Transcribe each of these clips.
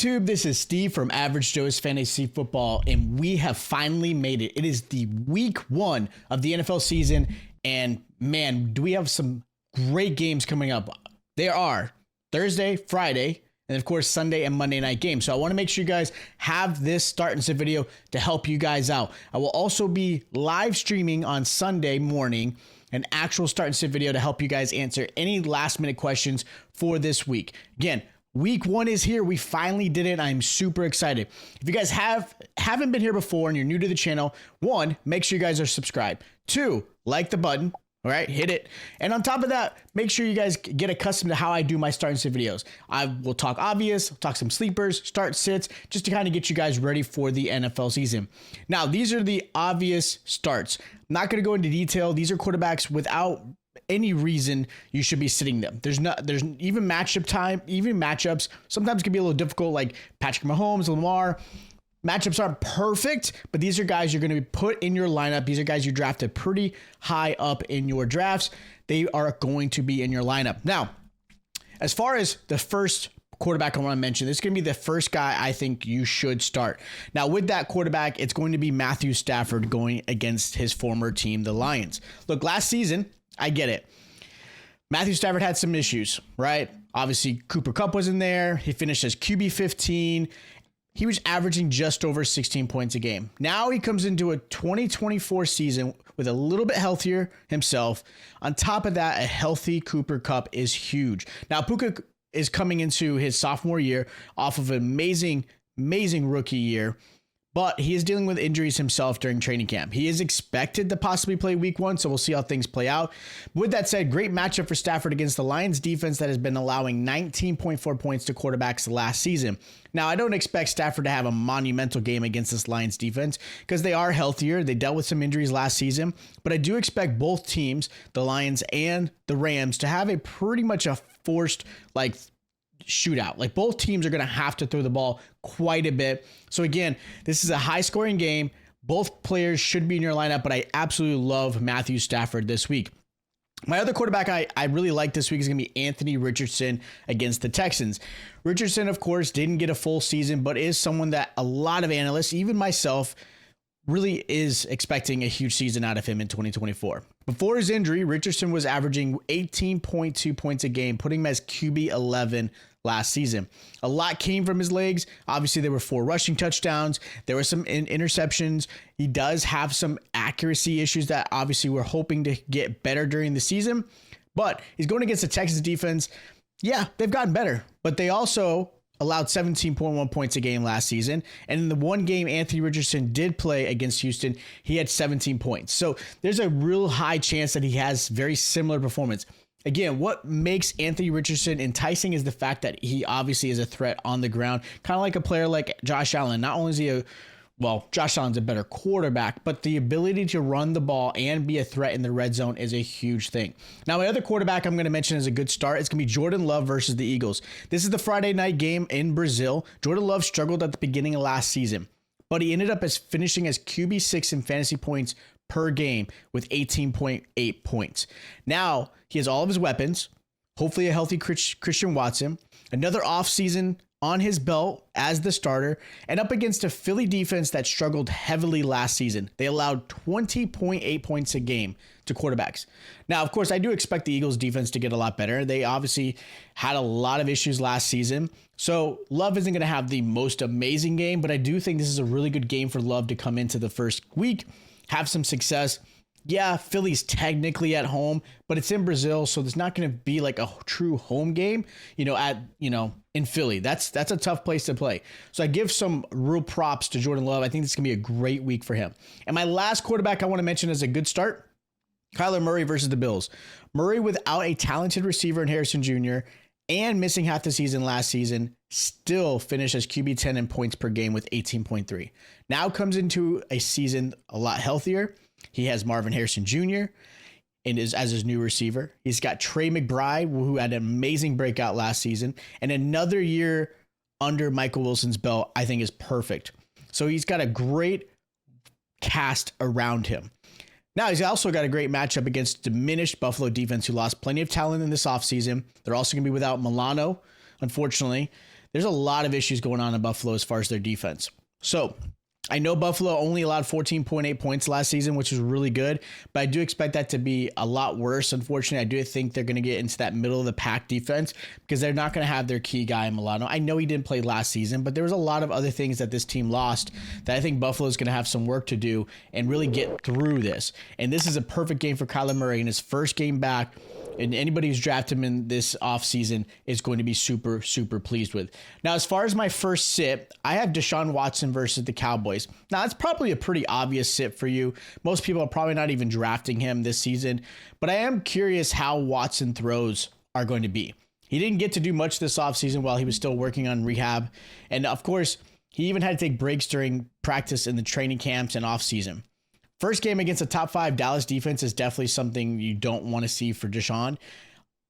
YouTube? This is Steve from Average Joe's Fantasy Football, and we have finally made it. It is the week 1 of the NFL season, and man, do we have some great games coming up. There are Thursday, Friday, and of course Sunday and Monday night games. So I want to make sure you guys have this start and sit video to help you guys out. I will also be live streaming on Sunday morning an actual start and sit video to help you guys answer any last minute questions for this week. Again, week 1 is here. We finally did it. I'm super excited. If you guys haven't been here before and you're new to the channel, 1, make sure you guys are subscribed. 2, like the button. All right, hit it. And on top of that, make sure you guys get accustomed to how I do my start and sit videos. I will talk obvious, talk some sleepers, start sits, just to kind of get you guys ready for the NFL season. Now, these are the obvious starts. I'm not going to go into detail. These are quarterbacks without any reason you should be sitting them. There's even matchups sometimes can be a little difficult, like Patrick Mahomes, Lamar. Matchups aren't perfect, but these are guys you're going to be put in your lineup. These are guys you drafted pretty high up in your drafts. They are going to be in your lineup. Now, as far as the first quarterback I want to mention, this is going to be the first guy I think you should start. Now, with that quarterback, it's going to be Matthew Stafford going against his former team, the Lions. Look, last season, I get it. Matthew Stafford had some issues, right? Obviously, Cooper Kupp was in there. He finished as QB 15. He was averaging just over 16 points a game. Now he comes into a 2024 season with a little bit healthier himself. On top of that, a healthy Cooper Kupp is huge. Now, Puka is coming into his sophomore year off of an amazing rookie year, but he is dealing with injuries himself during training camp. He is expected to possibly play week 1, so we'll see how things play out. With that said, great matchup for Stafford against the Lions defense that has been allowing 19.4 points to quarterbacks last season. Now, I don't expect Stafford to have a monumental game against this Lions defense because they are healthier. They dealt with some injuries last season, but I do expect both teams, the Lions and the Rams, to have a pretty much a forced shootout. Like, both teams are going to have to throw the ball quite a bit. So again, this is a high scoring game. Both players should be in your lineup, but I absolutely love Matthew Stafford this week. My other quarterback I really like this week is going to be Anthony Richardson against the Texans. Richardson, of course, didn't get a full season, but is someone that a lot of analysts, even myself, really is expecting a huge season out of him in 2024. Before his injury, Richardson was averaging 18.2 points a game, putting him as QB 11 last season. A lot came from his legs. Obviously, there were 4 rushing touchdowns. There were some interceptions. He does have some accuracy issues that obviously we're hoping to get better during the season. But he's going against the Texans defense. Yeah, they've gotten better, but they also allowed 17.1 points a game last season. And in the one game Anthony Richardson did play against Houston, he had 17 points. So there's a real high chance that he has very similar performance. Again, what makes Anthony Richardson enticing is the fact that he obviously is a threat on the ground, kind of like a player like Josh Allen. Not only is he Josh Allen's a better quarterback, but the ability to run the ball and be a threat in the red zone is a huge thing. Now, my other quarterback I'm going to mention as a good start, it's going to be Jordan Love versus the Eagles. This is the Friday night game in Brazil. Jordan Love struggled at the beginning of last season, but he ended up finishing as QB6 in fantasy points per game with 18.8 points. Now, he has all of his weapons, hopefully a healthy Christian Watson, another offseason on his belt as the starter, and up against a Philly defense that struggled heavily last season. They allowed 20.8 points a game to quarterbacks. Now, of course, I do expect the Eagles defense to get a lot better. They obviously had a lot of issues last season. So Love isn't going to have the most amazing game, but I do think this is a really good game for Love to come into the first week, have some success. Yeah, Philly's technically at home, but it's in Brazil, so there's not going to be like a true home game, in Philly. That's a tough place to play. So I give some real props to Jordan Love. I think this is going to be a great week for him. And my last quarterback I want to mention as a good start, Kyler Murray versus the Bills. Murray, without a talented receiver in Harrison Jr. and missing half the season last season, still finished as QB 10 in points per game with 18.3. Now comes into a season a lot healthier. He has Marvin Harrison Jr. as his new receiver. He's got Trey McBride, who had an amazing breakout last season, and another year under Michael Wilson's belt, I think is perfect. So he's got a great cast around him. Now, he's also got a great matchup against diminished Buffalo defense, who lost plenty of talent in this offseason. They're also going to be without Milano, unfortunately. there's a lot of issues going on in Buffalo as far as their defense. So I know Buffalo only allowed 14.8 points last season, which is really good, but I do expect that to be a lot worse. Unfortunately, I do think they're going to get into that middle of the pack defense because they're not going to have their key guy, Milano. I know he didn't play last season, but there was a lot of other things that this team lost that I think Buffalo is going to have some work to do and really get through this. And this is a perfect game for Kyler Murray in his first game back. And anybody who's drafted him in this offseason is going to be super, super pleased with. Now, as far as my first sit, I have Deshaun Watson versus the Cowboys. Now, that's probably a pretty obvious sit for you. Most people are probably not even drafting him this season. But I am curious how Watson throws are going to be. He didn't get to do much this offseason while he was still working on rehab. And, of course, he even had to take breaks during practice in the training camps and offseason. First game against a top 5 Dallas defense is definitely something you don't want to see for Deshaun.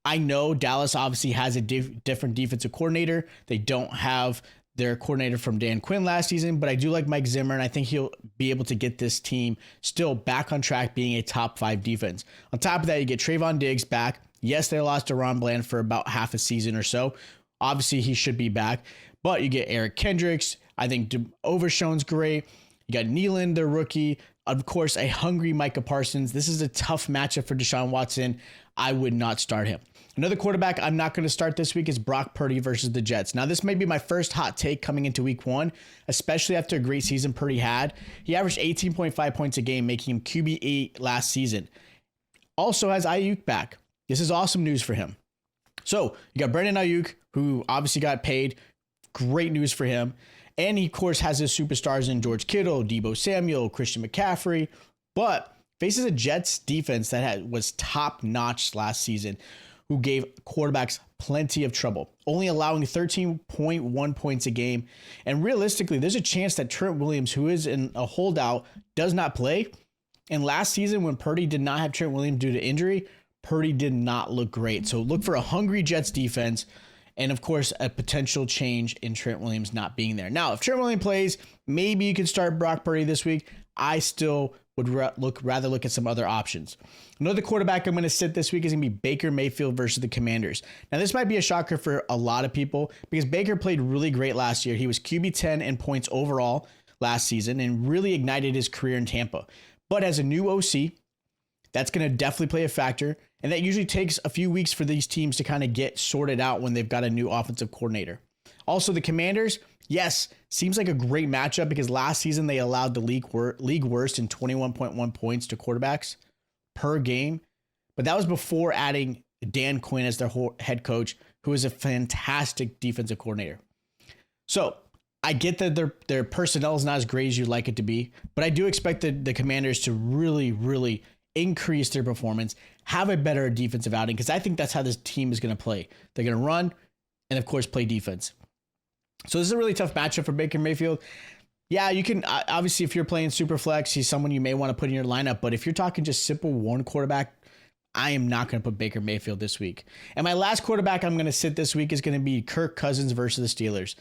I know Dallas obviously has a different defensive coordinator. They don't have their coordinator from Dan Quinn last season, but I do like Mike Zimmer, and I think he'll be able to get this team still back on track being a top 5 defense. On top of that, you get Trayvon Diggs back. Yes, they lost to Ron Bland for about half a season or so. Obviously, he should be back, but you get Eric Kendricks. I think Overshown's great. You got Nealon, the rookie. Of course, a hungry Micah Parsons. This is a tough matchup for Deshaun Watson. I would not start him. Another quarterback I'm not going to start this week is Brock Purdy versus the Jets. Now, this may be my first hot take coming into week 1, especially after a great season Purdy had. He averaged 18.5 points a game, making him QB8 last season. Also has Ayuk back. This is awesome news for him. So, you got Brandon Ayuk, who obviously got paid. Great news for him. And he, of course, has his superstars in George Kittle, Deebo Samuel, Christian McCaffrey, but faces a Jets defense that was top-notch last season, who gave quarterbacks plenty of trouble, only allowing 13.1 points a game. And realistically, there's a chance that Trent Williams, who is in a holdout, does not play. And last season, when Purdy did not have Trent Williams due to injury, Purdy did not look great. So look for a hungry Jets defense. And, of course, a potential change in Trent Williams not being there. Now, if Trent Williams plays, maybe you can start Brock Purdy this week. I still would rather look at some other options. Another quarterback I'm going to sit this week is going to be Baker Mayfield versus the Commanders. Now, this might be a shocker for a lot of people because Baker played really great last year. He was QB 10 in points overall last season and really ignited his career in Tampa. But as a new OC, that's going to definitely play a factor. And that usually takes a few weeks for these teams to kind of get sorted out when they've got a new offensive coordinator. Also, the Commanders, yes, seems like a great matchup because last season they allowed the league worst in 21.1 points to quarterbacks per game. But that was before adding Dan Quinn as their head coach, who is a fantastic defensive coordinator. So I get that their personnel is not as great as you'd like it to be, but I do expect the Commanders to really, really increase their performance, have a better defensive outing, because I think that's how this team is going to play. They're going to run and, of course, play defense. So this is a really tough matchup for Baker Mayfield. Yeah, you can, obviously, if you're playing super flex, he's someone you may want to put in your lineup, but if you're talking just simple one quarterback, I am not going to put Baker Mayfield this week. And my last quarterback I'm going to sit this week is going to be Kirk Cousins versus the Steelers.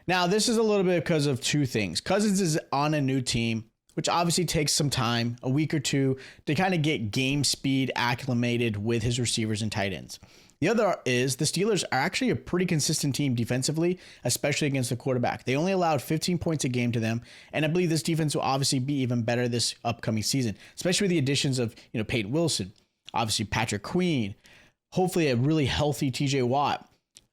Now, this is a little bit because of two things. Cousins is on a new team, which obviously takes some time, a week or two, to kind of get game speed acclimated with his receivers and tight ends. The other is the Steelers are actually a pretty consistent team defensively, especially against the quarterback. They only allowed 15 points a game to them, and I believe this defense will obviously be even better this upcoming season, especially with the additions of Peyton Wilson, obviously Patrick Queen, hopefully a really healthy TJ Watt,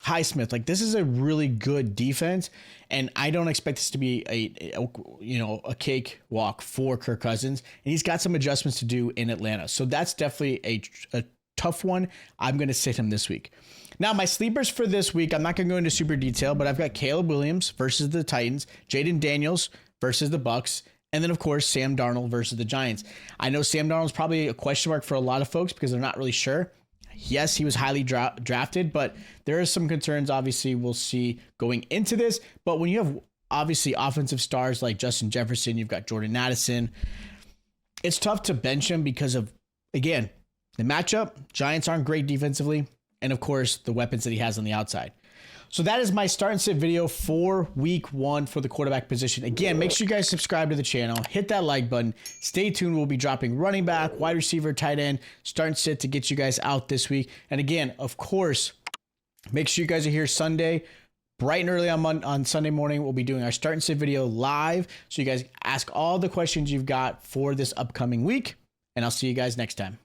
Highsmith. Like, this is a really good defense, and I don't expect this to be a cakewalk for Kirk Cousins, and he's got some adjustments to do in Atlanta. So that's definitely a tough one. I'm going to sit him this week. Now, my sleepers for this week, I'm not going to go into super detail, but I've got Caleb Williams versus the Titans, Jaden Daniels versus the Bucks, and then, of course, Sam Darnold versus the Giants. I know Sam Darnold's probably a question mark for a lot of folks because they're not really sure. Yes, he was highly drafted, but there are some concerns, obviously, we'll see going into this. But when you have, obviously, offensive stars like Justin Jefferson, you've got Jordan Addison, it's tough to bench him because of, again, the matchup. Giants aren't great defensively, and, of course, the weapons that he has on the outside. So that is my start and sit video for week 1 for the quarterback position. Again, make sure you guys subscribe to the channel, hit that like button, stay tuned. We'll be dropping running back, wide receiver, tight end, start and sit to get you guys out this week. And again, of course, make sure you guys are here Sunday. bright and early on Sunday morning. We'll be doing our start and sit video live. So you guys ask all the questions you've got for this upcoming week, and I'll see you guys next time.